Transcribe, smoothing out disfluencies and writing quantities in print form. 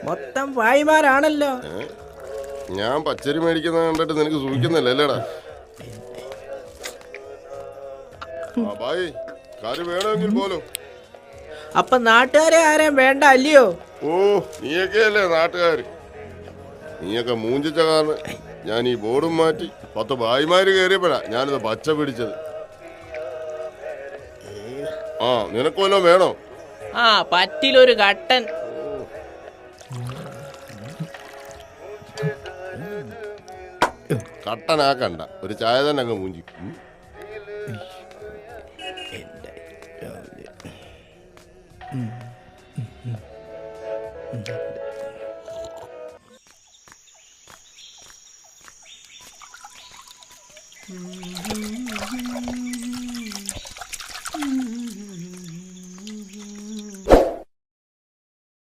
മൊത്തം ഭായിമാരാണല്ലോ. ഞാൻ പച്ചരി മേടിക്കുന്ന കണ്ടിട്ട് നിനക്ക് സൂഹിക്കുന്നില്ല അല്ലേടാ? ഭായി കറി വേണമെങ്കിൽ പോലും. അപ്പൊ നാട്ടുകാരെ ആരെയും വേണ്ട അല്ലയോ? ഓ നീയൊക്കെയല്ലേ നാട്ടുകാര്. നീയൊക്കെ മൂഞ്ചിച്ച കാരണം ഞാൻ ഈ ബോർഡും മാറ്റി 10 ഭായിമാര് കയറിയപ്പോഴാ ഞാനിത് പച്ച പിടിച്ചത്. ആ നിനക്ക് വല്ലതും വേണോ? ആ പറ്റിലൊരു കട്ടൻ. കട്ടനാക്കണ്ട, ഒരു ചായ തന്നെ അങ്ങ് മൂഞ്ചി. എന്റെ